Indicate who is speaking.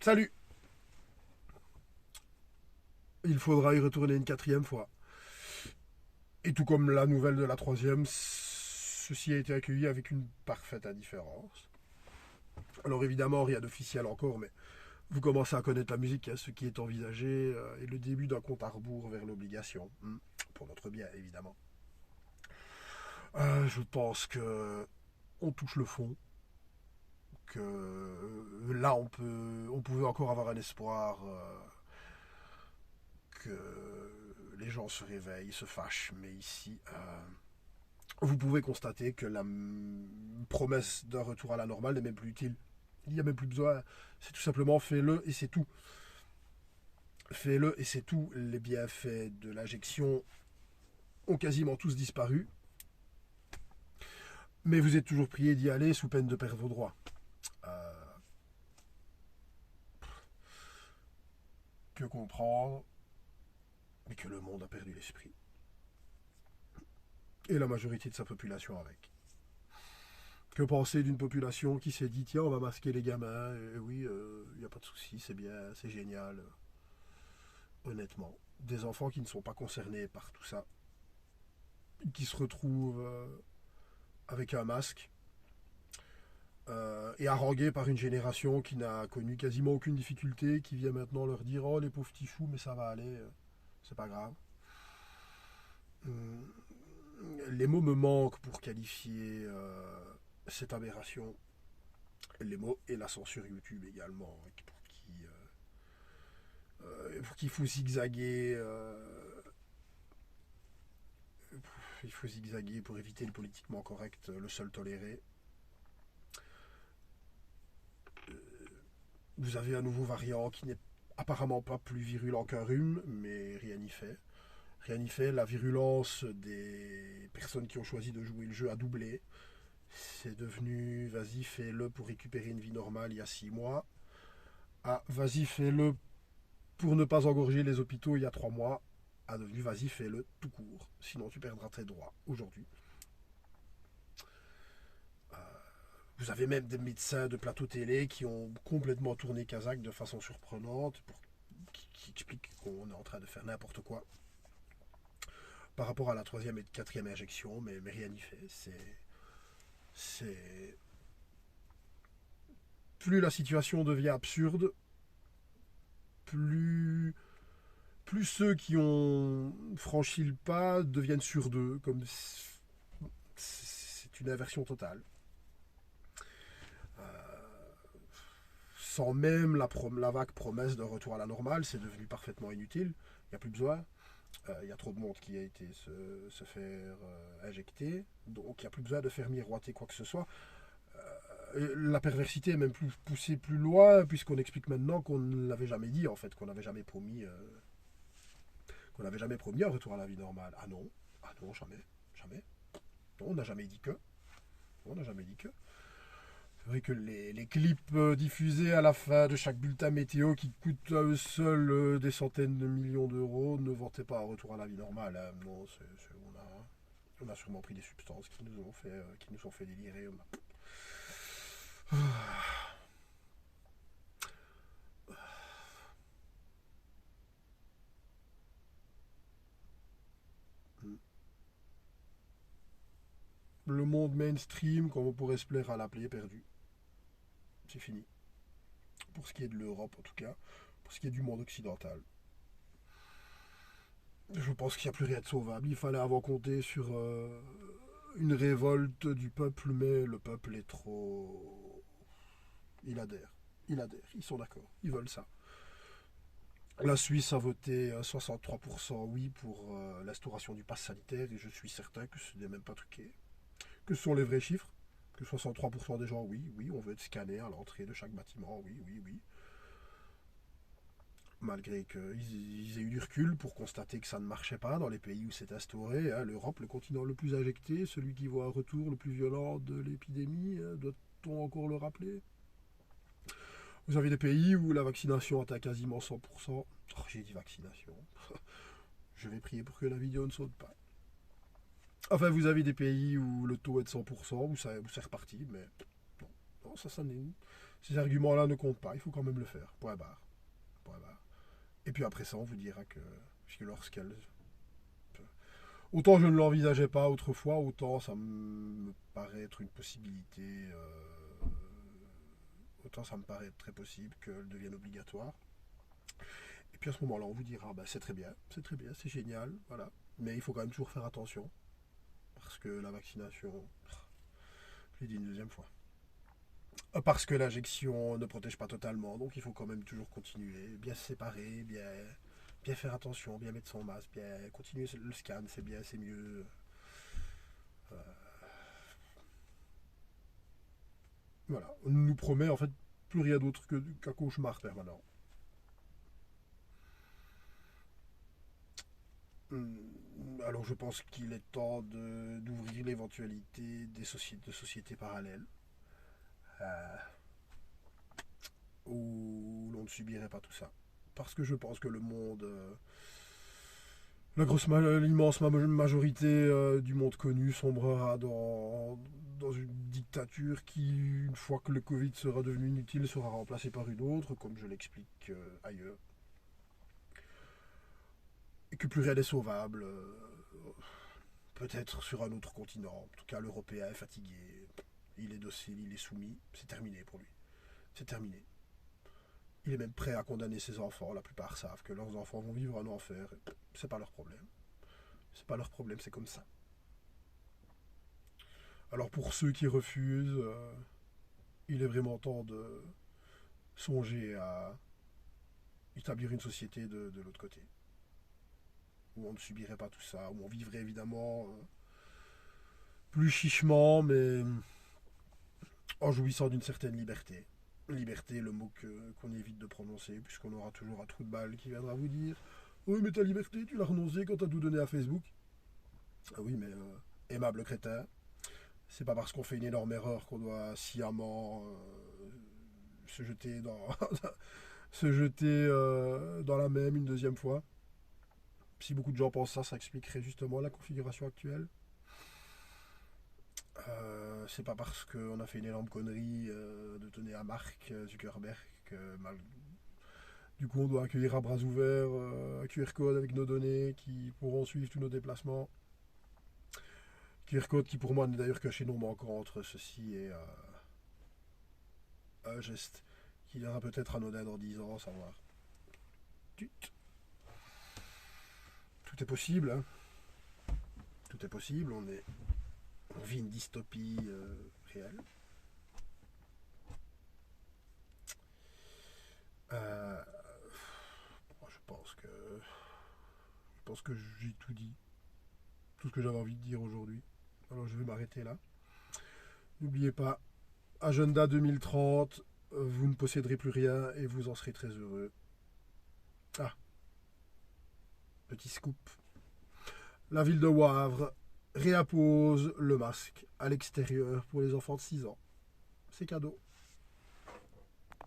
Speaker 1: Salut. Il faudra y retourner une quatrième fois. Et tout comme la nouvelle de la troisième, ceci a été accueilli avec une parfaite indifférence. Alors évidemment, rien d'officiel encore, mais vous commencez à connaître la musique, hein, ce qui est envisagé, et le début d'un compte à rebours vers l'obligation. Pour notre bien, évidemment. Je pense que on touche le fond, que là on pouvait encore avoir un espoir que les gens se réveillent, se fâchent, mais ici, vous pouvez constater que la promesse d'un retour à la normale n'est même plus utile. Il n'y a même plus besoin. C'est tout simplement fais-le et c'est tout. Fais-le et c'est tout. Les bienfaits de l'injection ont quasiment tous disparu, mais vous êtes toujours prié d'y aller sous peine de perdre vos droits. Euh, que comprendre, mais que le monde a perdu l'esprit. Et la majorité de sa population avec. Que penser d'une population qui s'est dit tiens, on va masquer les gamins, et oui, il n'y a pas de souci, c'est bien, c'est génial. Honnêtement, des enfants qui ne sont pas concernés par tout ça, qui se retrouvent avec un masque et harangués par une génération qui n'a connu quasiment aucune difficulté, qui vient maintenant leur dire oh les pauvres petits choux, mais ça va aller, c'est pas grave. Hum, Les mots me manquent pour qualifier cette aberration. Les mots et la censure YouTube également, pour qu'il faut zigzaguer. Il faut zigzaguer pour éviter le politiquement correct, le seul toléré. Vous avez un nouveau variant qui n'est apparemment pas plus virulent qu'un rhume, mais rien n'y fait. Rien n'y fait, la virulence des personnes qui ont choisi de jouer le jeu a doublé. C'est devenu vas-y, fais-le pour récupérer une vie normale il y a 6 mois. Ah, vas-y, fais-le pour ne pas engorger les hôpitaux il y a 3 mois. A devenu vas-y, fais-le tout court. Sinon, tu perdras tes droits aujourd'hui. Vous avez même des médecins de plateau télé qui ont complètement tourné Kazakh de façon surprenante, qui expliquent qu'on est en train de faire n'importe quoi par rapport à la troisième et quatrième injection, mais rien n'y fait. C'est plus la situation devient absurde, plus ceux qui ont franchi le pas deviennent sûrs d'eux, comme c'est une inversion totale. Sans même la vague promesse d'un retour à la normale, c'est devenu parfaitement inutile. Il n'y a plus besoin. Il y a trop de monde qui a été se faire injecter, donc il n'y a plus besoin de faire miroiter quoi que ce soit. La perversité est même plus poussée plus loin, puisqu'on explique maintenant qu'on ne l'avait jamais dit, en fait, qu'on n'avait jamais promis un retour à la vie normale. Ah non, jamais, jamais. Non, on n'a jamais dit que. On n'a jamais dit que. C'est vrai que les clips diffusés à la fin de chaque bulletin météo qui coûtent à eux seuls des centaines de millions d'euros ne vantaient pas un retour à la vie normale, hein. Non, on a sûrement pris des substances qui nous ont fait délirer. Le monde mainstream, comme on pourrait se plaire à l'appeler, est perdu. C'est fini. Pour ce qui est de l'Europe, en tout cas. Pour ce qui est du monde occidental. Je pense qu'il n'y a plus rien de sauvable. Il fallait avant compter sur une révolte du peuple, mais le peuple est trop. Il adhère. Il adhère. Ils sont d'accord. Ils veulent ça. La Suisse a voté 63% oui pour l'instauration du pass sanitaire et je suis certain que ce n'est même pas truqué. Que ce sont les vrais chiffres. Que 63% des gens, oui, oui, on veut être scanné à l'entrée de chaque bâtiment, oui, oui, oui. Malgré qu'ils aient eu du recul pour constater que ça ne marchait pas dans les pays où c'est instauré. Hein, l'Europe, le continent le plus injecté, celui qui voit un retour le plus violent de l'épidémie, doit-on encore le rappeler? Vous avez des pays où la vaccination atteint quasiment 100%. Oh, j'ai dit vaccination. Je vais prier pour que la vidéo ne saute pas. Enfin, vous avez des pays où le taux est de 100%, où c'est reparti, mais non, non, Ces arguments-là ne comptent pas, il faut quand même le faire. Point barre. Point barre. Et puis après ça, on vous dira que lorsqu'elle... Autant je ne l'envisageais pas autrefois, autant ça me paraît être une possibilité. Autant ça me paraît être très possible qu'elle devienne obligatoire. Et puis à ce moment-là, on vous dira, bah, c'est très bien, c'est génial, voilà. Mais il faut quand même toujours faire attention. Parce que la vaccination, je l'ai dit une deuxième fois. Parce que l'injection ne protège pas totalement, donc il faut quand même toujours continuer, bien se séparer, bien faire attention, bien mettre son masque, bien continuer le scan, c'est bien, c'est mieux. Euh, voilà, on nous promet en fait plus rien d'autre qu'un cauchemar permanent. Alors je pense qu'il est temps d'ouvrir l'éventualité de sociétés parallèles euh, où l'on ne subirait pas tout ça. Parce que je pense que le monde, l'immense majorité du monde connu sombrera dans une dictature qui, une fois que le Covid sera devenu inutile, sera remplacée par une autre, comme je l'explique ailleurs. Et que plus rien n'est sauvable, peut-être sur un autre continent. En tout cas, l'Européen est fatigué, il est docile, il est soumis, c'est terminé pour lui. C'est terminé. Il est même prêt à condamner ses enfants. La plupart savent que leurs enfants vont vivre un enfer. C'est pas leur problème. C'est pas leur problème, c'est comme ça. Alors pour ceux qui refusent, il est vraiment temps de songer à établir une société de l'autre côté. Où on ne subirait pas tout ça, où on vivrait évidemment plus chichement, mais en jouissant d'une certaine liberté. Liberté, le mot qu'on évite de prononcer, puisqu'on aura toujours un trou de balle qui viendra vous dire oui, mais ta liberté, tu l'as renoncée quand t'as tout donné à Facebook. Ah oui, mais aimable crétin, c'est pas parce qu'on fait une énorme erreur qu'on doit sciemment se jeter dans se jeter dans la même une deuxième fois. Si beaucoup de gens pensent ça, ça expliquerait justement la configuration actuelle. C'est pas parce qu'on a fait une énorme connerie de donner à Mark Zuckerberg que du coup on doit accueillir à bras ouverts un QR code avec nos données qui pourront suivre tous nos déplacements. QR code qui pour moi n'est d'ailleurs qu'un chaînon manquant entre ceci et un geste qui viendra peut-être anodin dans 10 ans, savoir. Tout est possible, hein. Tout est possible, on vit une dystopie réelle. Euh, je pense que j'ai tout dit, tout ce que j'avais envie de dire aujourd'hui. Alors je vais m'arrêter là. N'oubliez pas, Agenda 2030, vous ne posséderez plus rien et vous en serez très heureux. Ah, petit scoop. La ville de Wavre réappose le masque à l'extérieur pour les enfants de 6 ans. C'est cadeau.